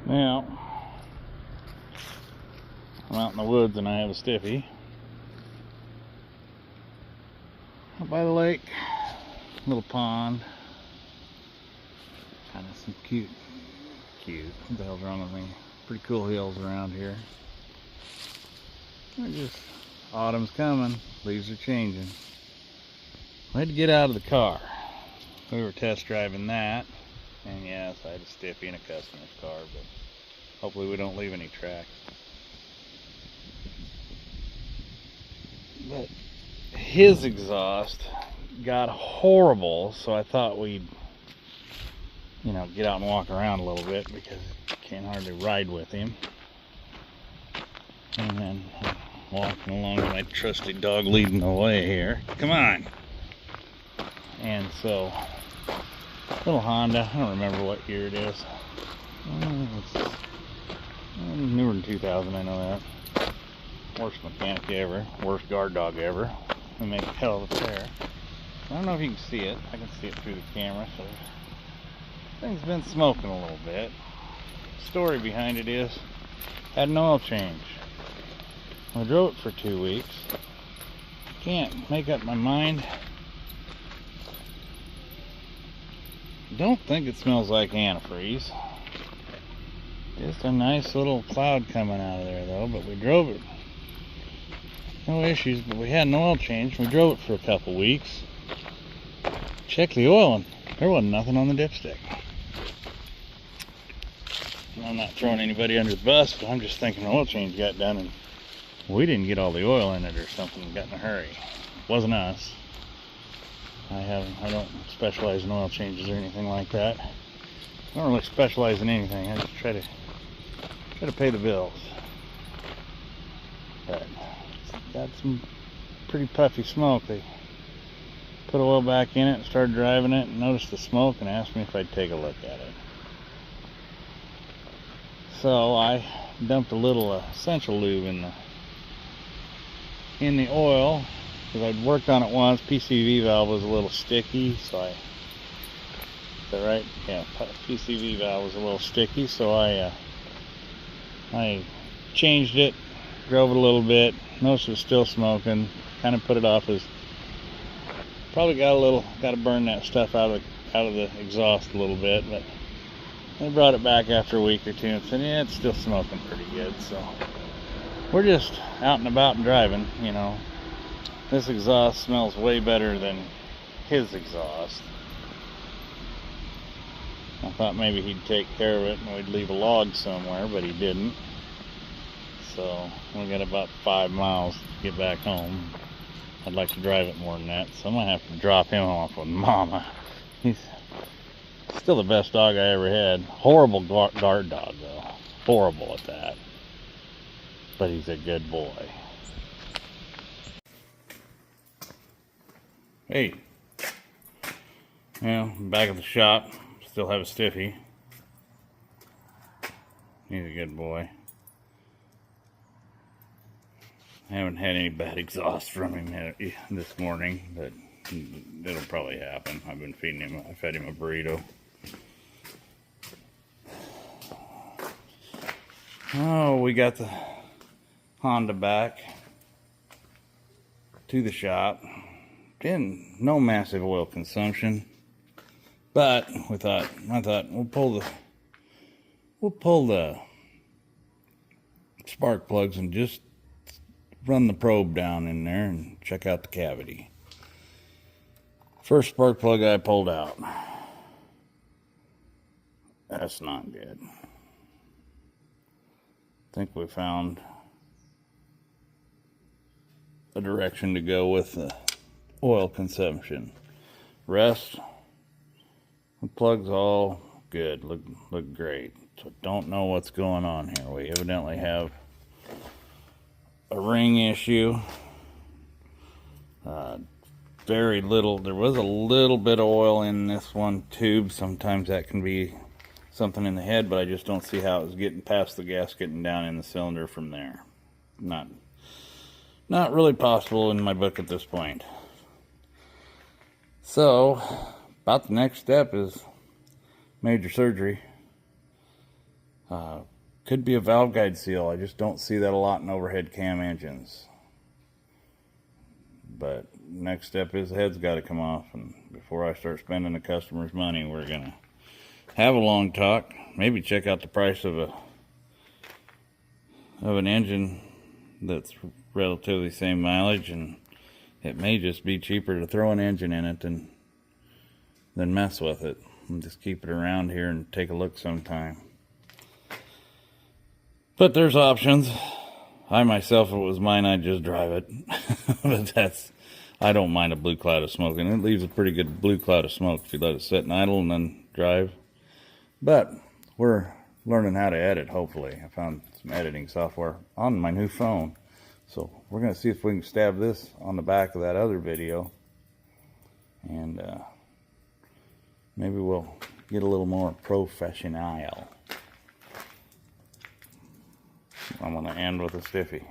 Now, I'm out in the woods and I have a Stiffie. Out by the lake, little pond. Kind of some cute, what the hell's wrong with me? Pretty cool hills around here. Autumn's coming, leaves are changing. I had to get out of the car. We were test driving that. And yes, I had a Stiffie in a customer's car, but hopefully we don't leave any tracks. But his exhaust got horrible, so I thought we'd, get out and walk around a little bit because I can't hardly ride with him. And then walking along with my trusty dog leading the way here. Come on! And so, little Honda, I don't remember what year it is. It's newer than 2000, I know that. Worst mechanic ever, worst guard dog ever. We make a hell of a pair. I don't know if you can see it. I can see it through the camera. So thing's been smoking a little bit. The story behind it is, had an oil change. I drove it for 2 weeks. Can't make up my mind. Don't think it smells like antifreeze. Just a nice little cloud coming out of there though, but we drove it. No issues, but we had an oil change. We drove it for a couple weeks. Checked the oil and there wasn't nothing on the dipstick. I'm not throwing anybody under the bus, but I'm just thinking an oil change got done and we didn't get all the oil in it or something and got in a hurry. It wasn't us. I don't specialize in oil changes or anything like that. I don't really specialize in anything. I just try to pay the bills. But it's got some pretty puffy smoke. They put oil back in it and started driving it and noticed the smoke and asked me if I'd take a look at it. So I dumped a little essential lube in the oil. Because I'd worked on it once, PCV valve was a little sticky, so is that right? Yeah, PCV valve was a little sticky, so I changed it, drove it a little bit, noticed it was still smoking, kind of put it off as, probably got to burn that stuff out of the exhaust a little bit, but I brought it back after a week or two and said, yeah, it's still smoking pretty good, so we're just out and about and driving, This exhaust smells way better than his exhaust. I thought maybe he'd take care of it and we'd leave a log somewhere, but he didn't. So we got about 5 miles to get back home. I'd like to drive it more than that, so I'm gonna have to drop him off with Mama. He's still the best dog I ever had. Horrible guard dog though. Horrible at that. But he's a good boy. Hey, back at the shop, still have a Stiffie. He's a good boy. I haven't had any bad exhaust from him this morning, but it'll probably happen. I've been feeding him, I fed him a burrito. Oh, we got the Honda back to the shop. No massive oil consumption, but I thought we'll pull the spark plugs and just run the probe down in there and check out the cavity. First spark plug I pulled out. That's not good. I think we found a direction to go with the oil consumption. Rest, the plug's all good, look great. So don't know what's going on here. We evidently have a ring issue. Very little. There was a little bit of oil in this one tube. Sometimes that can be something in the head, but I just don't see how it was getting past the gasket and down in the cylinder from there. Not really possible in my book at this point. So, about the next step is major surgery. Could be a valve guide seal. I just don't see that a lot in overhead cam engines. But next step is the head's got to come off, and before I start spending the customer's money, we're gonna have a long talk. Maybe check out the price of an engine that's relatively same mileage, and it may just be cheaper to throw an engine in it than mess with it, and just keep it around here and take a look sometime. But there's options. I myself, if it was mine, I'd just drive it. But I don't mind a blue cloud of smoke, and it leaves a pretty good blue cloud of smoke if you let it sit and idle and then drive. But we're learning how to edit, hopefully. I found some editing software on my new phone. So we're going to see if we can stab this on the back of that other video. And maybe we'll get a little more professional. I'm going to end with a Stiffie.